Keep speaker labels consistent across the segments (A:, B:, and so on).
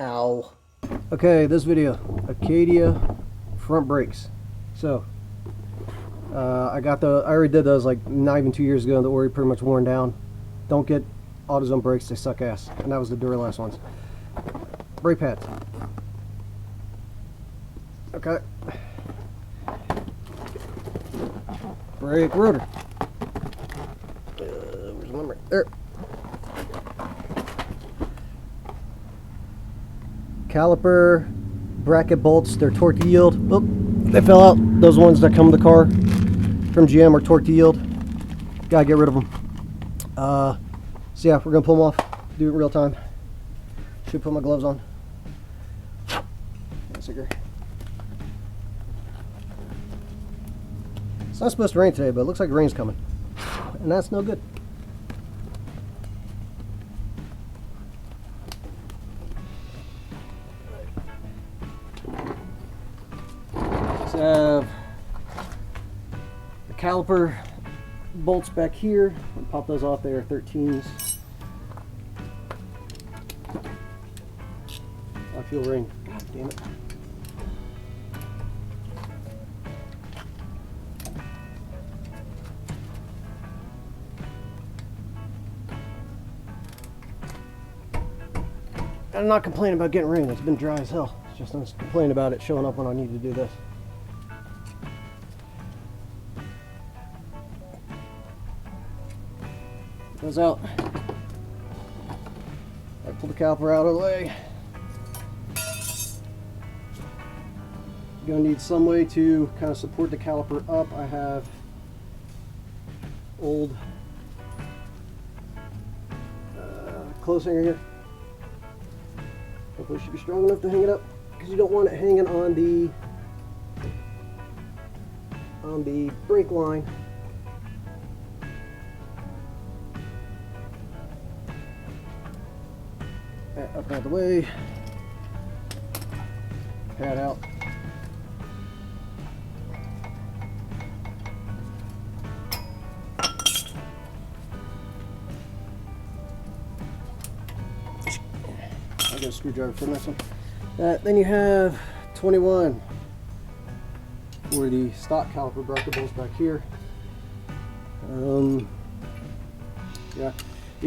A: Ow. Okay, this video, Acadia front brakes. So, I already did those like not even 2 years ago. They're already pretty much worn down. Don't get AutoZone brakes, they suck ass. And that was the Duralast ones. Brake pads. Okay. Brake rotor. Where's the number? There. Caliper, bracket bolts, they're torque to yield. Oh, they fell out. Those ones that come with the car from GM are torque to yield. Gotta get rid of them. So yeah, we're gonna pull them off. Do it in real time. Should put my gloves on. It's not supposed to rain today, but it looks like rain's coming, and that's no good. So have the caliper bolts back here. I'll pop those off. They are 13s. I feel rain. God damn it. I'm not complaining about getting rain. It's been dry as hell. It's just I'm complaining about it showing up when I need to do this. Goes out. I pull the caliper out of the way. You're gonna need some way to kind of support the caliper up. I have old clothes hanger here. Hopefully it should be strong enough to hang it up, because you don't want it hanging on the brake line. Up out of the way. Pad out. I got a screwdriver for this one. Then you have 21 for the stock caliper bracket bolts back here. Yeah,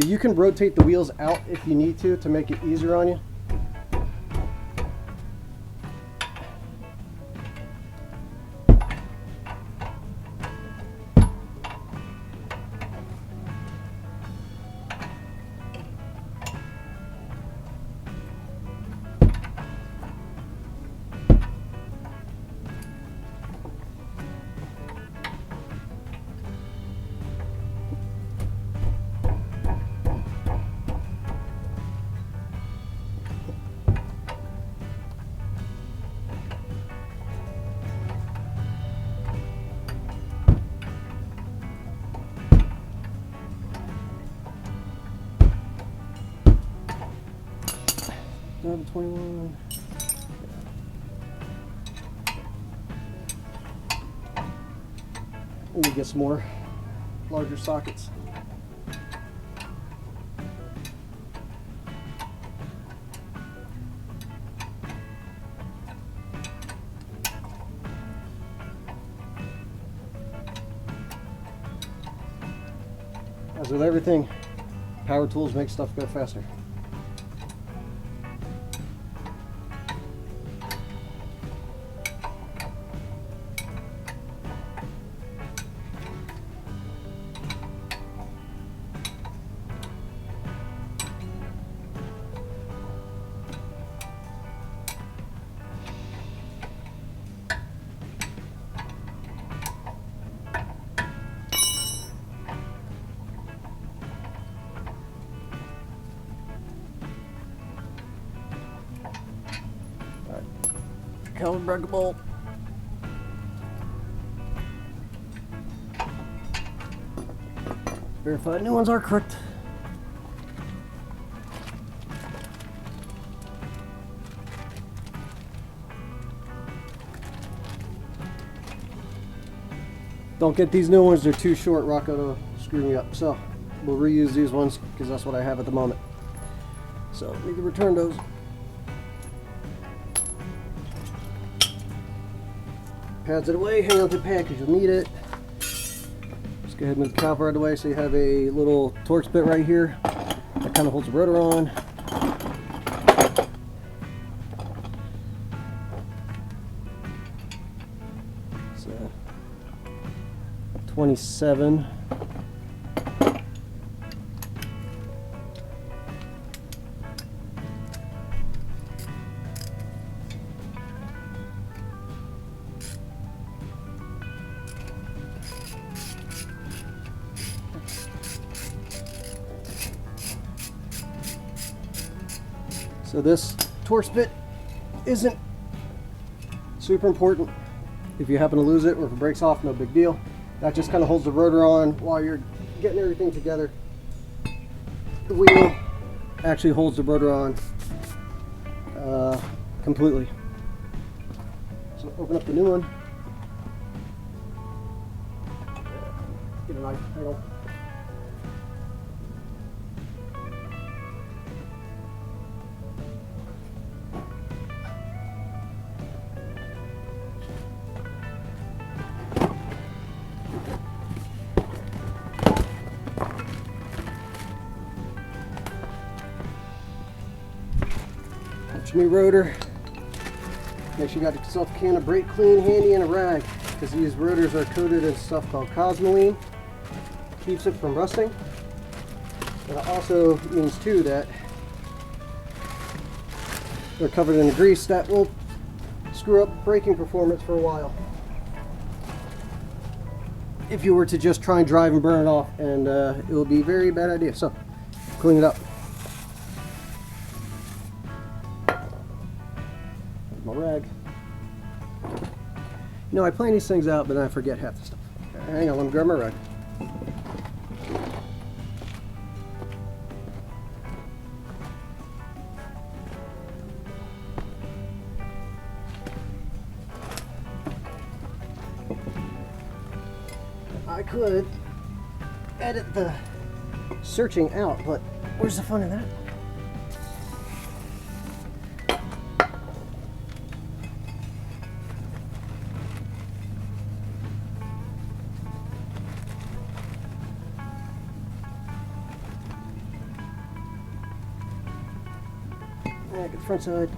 A: you can rotate the wheels out if you need to make it easier on you. Number 21. Let me get some more larger sockets. As with everything, power tools make stuff go faster. Caliper bracket bolt. Verify new ones are correct. Don't get these new ones, they're too short. Rock Auto screwed me up. So we'll reuse these ones because that's what I have at the moment. So we can return those. pads out of the way, hang on to the pad because you'll need it. Just go ahead and move the caliper out of the way so you have a little Torx bit right here that kind of holds the rotor on. So 27. So this Torx bit isn't super important. If you happen to lose it or if it breaks off, no big deal. That just kind of holds the rotor on while you're getting everything together. The wheel actually holds the rotor on completely. So open up the new one. Get a nice pedal. Your new rotor. Make sure you got yourself a can of brake clean handy and a rag, because these rotors are coated in stuff called cosmoline. Keeps it from rusting. But it also means too that they're covered in grease that will screw up braking performance for a while. If you were to just try and drive and burn it off, and it will be a very bad idea. So clean it up. My rag. You know, I plan these things out, but then I forget half the stuff. Okay, hang on, let me grab my rag. I could edit the searching out, but where's the fun in that? Get the front side.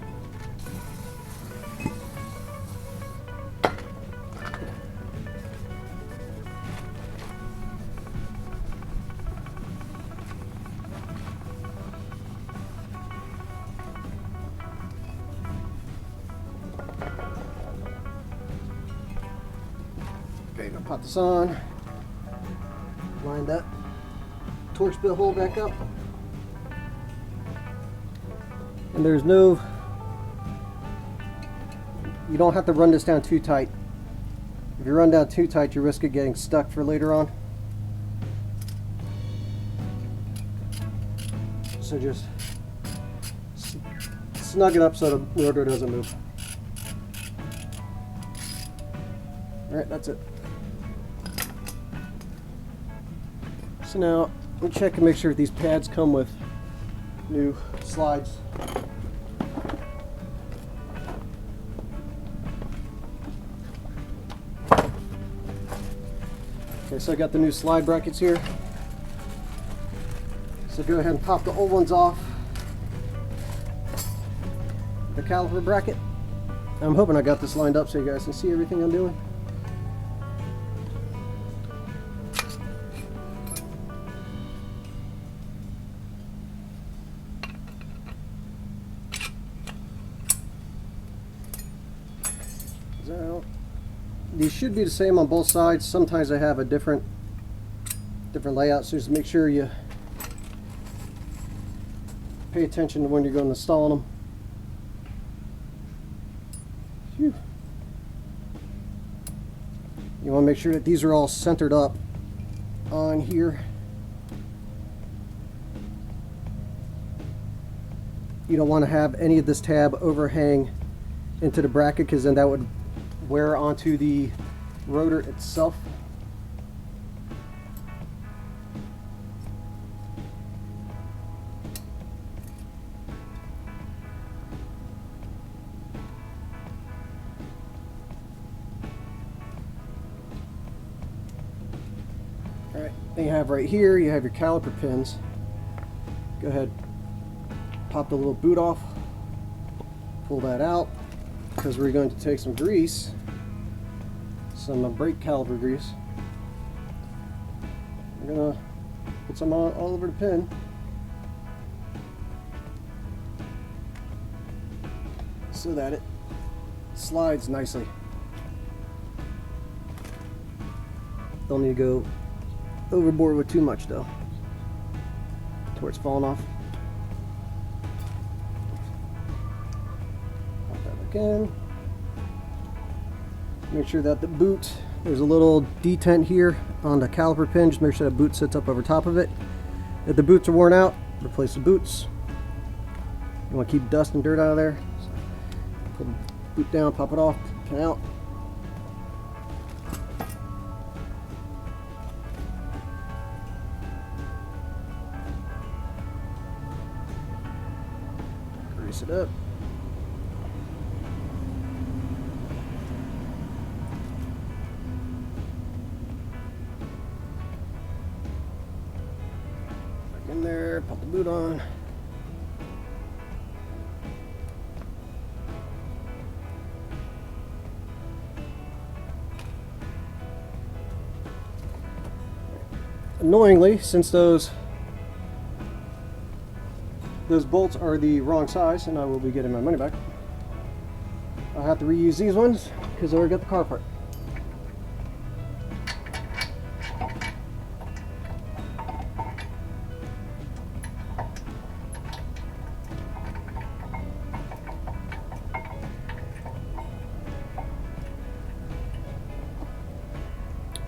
A: Okay, gonna pop this on. Line that Torx bit hole back up. And there's no, you don't have to run this down too tight. If you run down too tight, you risk it getting stuck for later on. So just snug it up so the rotor doesn't move. All right, that's it. So now, let me check and make sure these pads come with new slides. Okay, so I got the new slide brackets here. So go ahead and pop the old ones off the caliper bracket. I'm hoping I got this lined up so you guys can see everything I'm doing. So these should be the same on both sides. Sometimes they have a different layout, so just make sure you pay attention to when you're going to install them. Phew. You want to make sure that these are all centered up on here. You don't want to have any of this tab overhang into the bracket, because then that would wear onto the rotor itself. And you have right here, you have your caliper pins. Go ahead, pop the little boot off, pull that out, because we're going to take some grease, some brake caliper grease. We're gonna put some all over the pin. So that it slides nicely. Don't need to go overboard with too much though, to where it's falling off. Pop that back in. Make sure that the boot, there's a little detent here on the caliper pin. Just make sure that boot sits up over top of it. If the boots are worn out, replace the boots. You want to keep dust and dirt out of there. So pull the boot down, pop it off, pin out. Grease it up. Back in there, pop the boot on. Annoyingly, since those bolts are the wrong size, and I will be getting my money back, I'll have to reuse these ones because I already got the car part.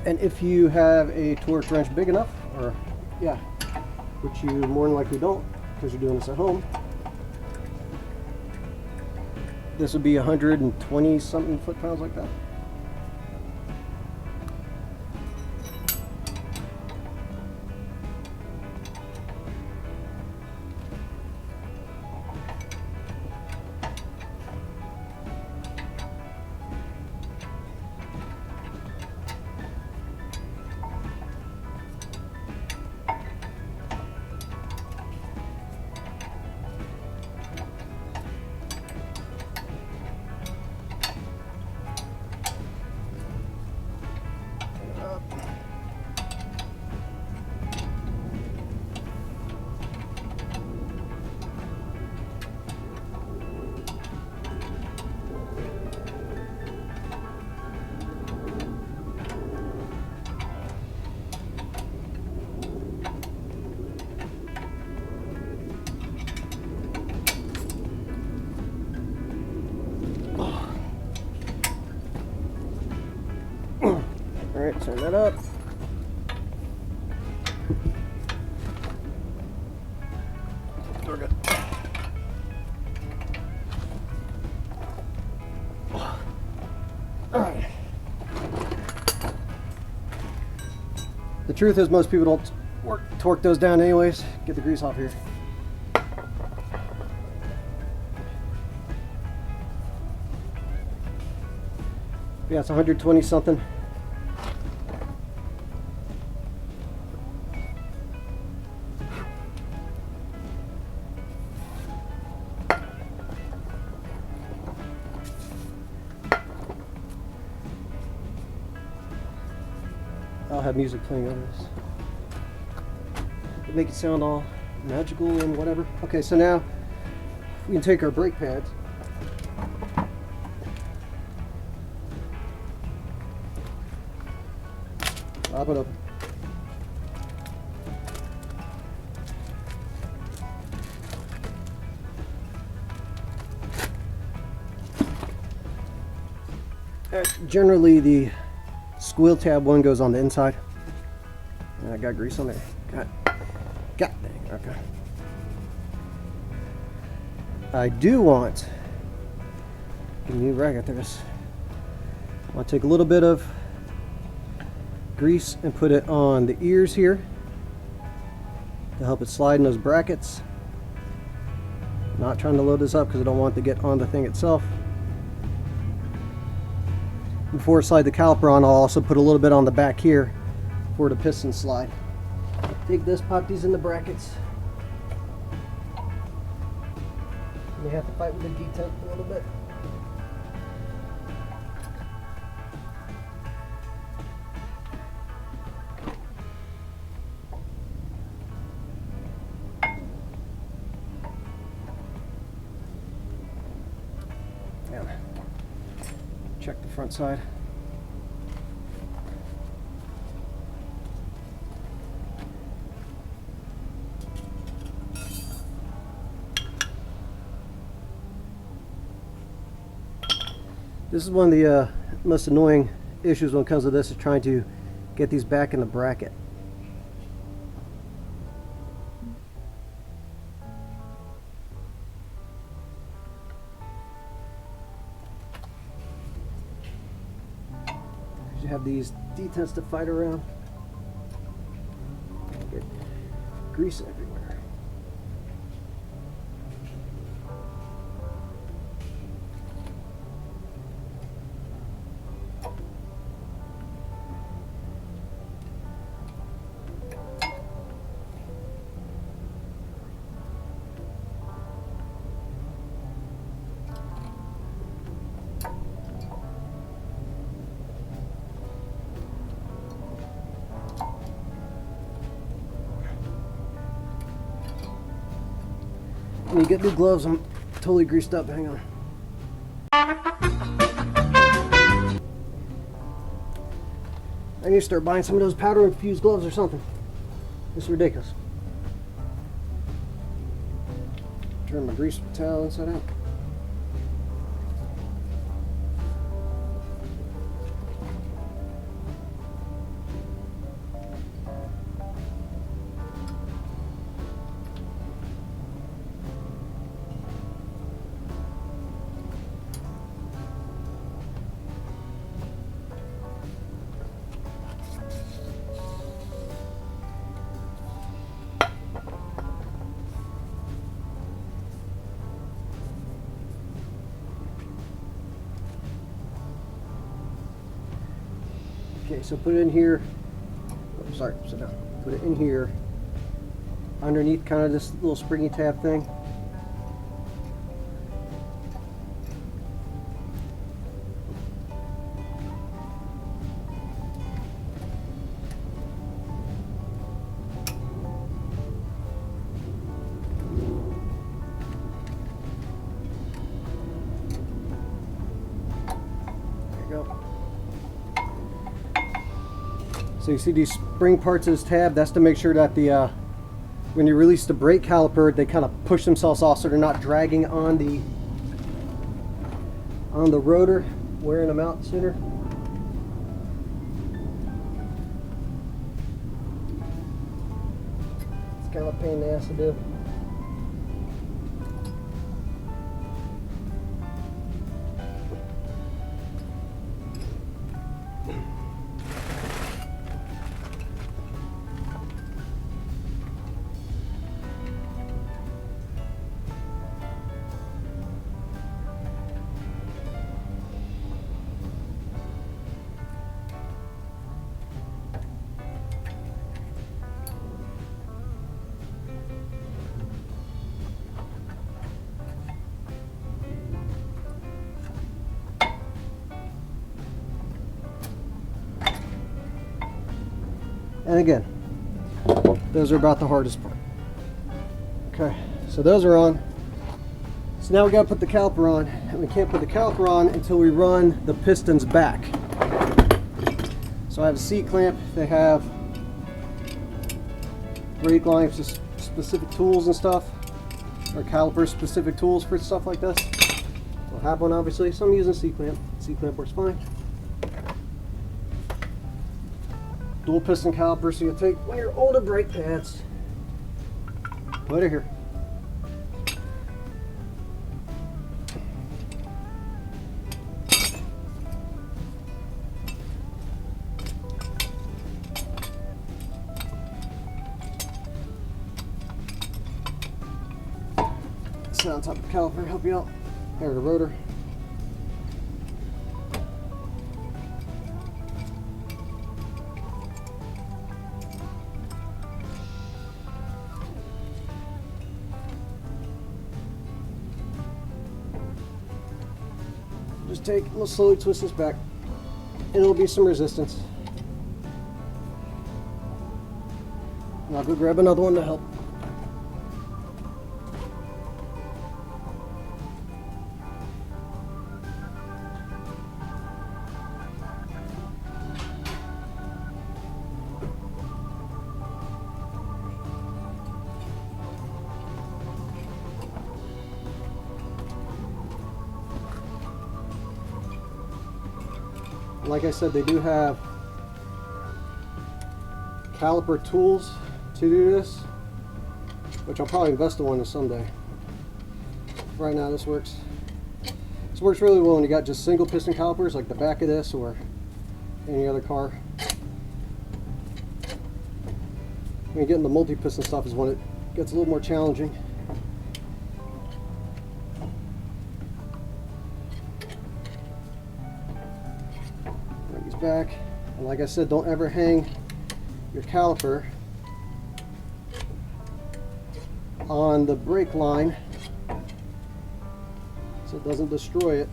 A: And if you have a torque wrench big enough, or yeah, which you more than likely don't because you're doing this at home, this would be 120 something foot-pounds like that. Alright, turn that up. We're good. Alright. The truth is most people don't torque those down anyways. Get the grease off here. Yeah, it's 120 something. I'll have music playing over this. Make it sound all magical and whatever. Okay, so now we can take our brake pads. Pop it open. Generally, the squeal tab one goes on the inside. And I got grease on there. God dang. Okay. I do want. Give me right after this. I want to take a little bit of grease and put it on the ears here to help it slide in those brackets. Not trying to load this up because I don't want it to get on the thing itself. Before I slide the caliper on, I'll also put a little bit on the back here for the piston slide. Take this, pop these in the brackets. You may have to fight with the detent a little bit. Check the front side. This is one of the most annoying issues when it comes to this, is trying to get these back in the bracket. You have these detents to fight around. Get grease everywhere. When you get new gloves, I'm totally greased up. Hang on. I need to start buying some of those powder infused gloves or something. This is ridiculous. Turn my grease towel inside out. Okay, so put it in here. Oh, sorry, sit down. Put it in here, underneath kind of this little springy tab thing. There you go. So you see these spring parts of this tab, that's to make sure that the when you release the brake caliper, they kind of push themselves off so they're not dragging on the rotor, wearing them out sooner. It's kind of a pain in the ass to do. And again, those are about the hardest part. Okay, so those are on. So now we gotta put the caliper on, and we can't put the caliper on until we run the pistons back. So I have a C clamp. They have brake lines, just specific tools and stuff, or caliper specific tools for stuff like this. We'll have one obviously, so I'm using C clamp. C clamp works fine. Dual piston caliper, so you take one of your older brake pads, put it here. Sit on top of the caliper, help you out. There's the rotor. we'll slowly twist this back, and it'll be some resistance. And I'll go grab another one to help. Like I said, they do have caliper tools to do this, which I'll probably invest in one someday. Right now this works. This works really well when you got just single piston calipers like the back of this or any other car. When you get into multi-piston stuff is when it gets a little more challenging. Back, and like I said, don't ever hang your caliper on the brake line so it doesn't destroy it.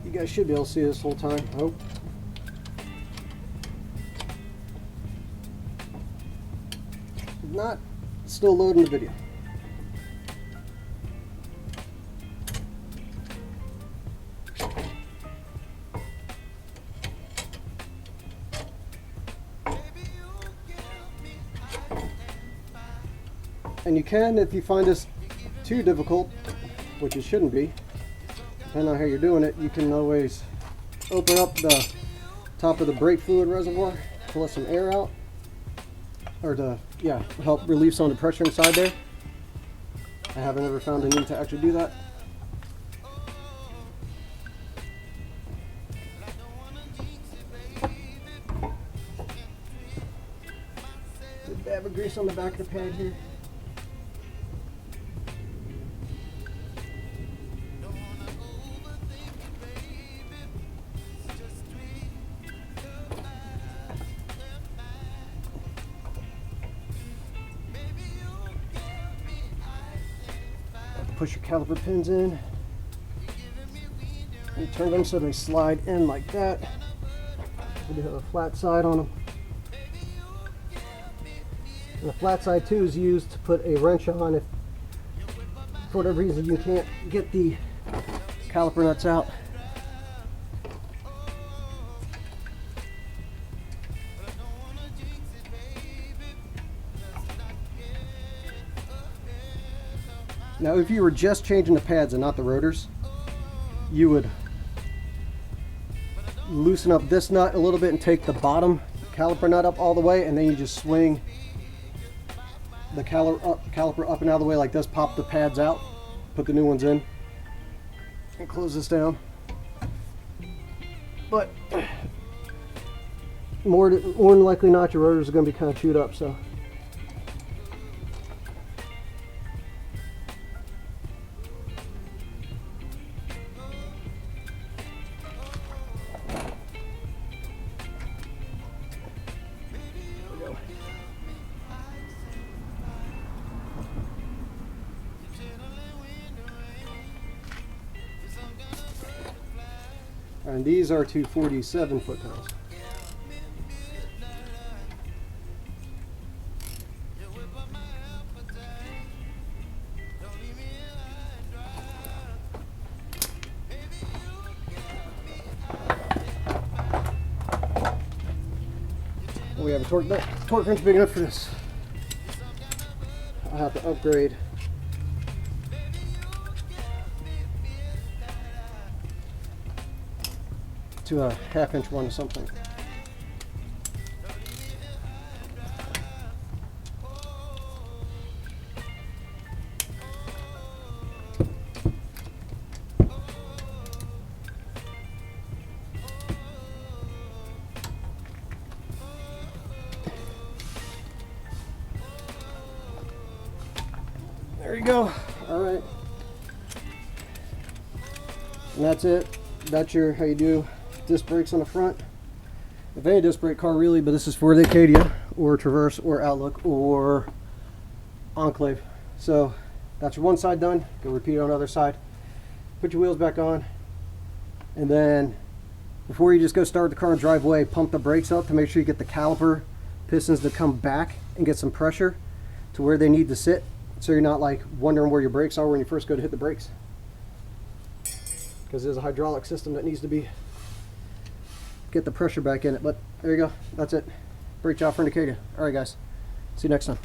A: You guys should be able to see this whole time, I hope. If not, still loading the video. And you can, if you find this too difficult, which it shouldn't be, depending on how you're doing it, you can always open up the top of the brake fluid reservoir to let some air out, or to help relieve some of the pressure inside there. I haven't ever found the need to actually do that. There's a dab of grease on the back of the pad here. Push your caliper pins in and turn them so they slide in like that. We do have a flat side on them. And the flat side too is used to put a wrench on if for whatever reason you can't get the caliper nuts out. Now, if you were just changing the pads and not the rotors, you would loosen up this nut a little bit and take the bottom caliper nut up all the way, and then you just swing the caliper up and out of the way like this, pop the pads out, put the new ones in, and close this down. But more than likely not, your rotors are going to be kind of chewed up, so. And these are 247 foot-pounds. We have a torque wrench big enough for this. I'll have to upgrade. To a 1/2-inch one or something. There you go. All right. And that's it. That's your how you do disc brakes on the front. If any disc brake car really, but this is for the Acadia or Traverse or Outlook or Enclave. So that's your one side done. Go repeat it on the other side. Put your wheels back on, and then before you just go start the car and drive away, pump the brakes up to make sure you get the caliper pistons to come back and get some pressure to where they need to sit, so you're not like wondering where your brakes are when you first go to hit the brakes, because there's a hydraulic system that needs to be get the pressure back in it. But there you go, that's it. Brake job for an Acadia. All right guys, see you next time.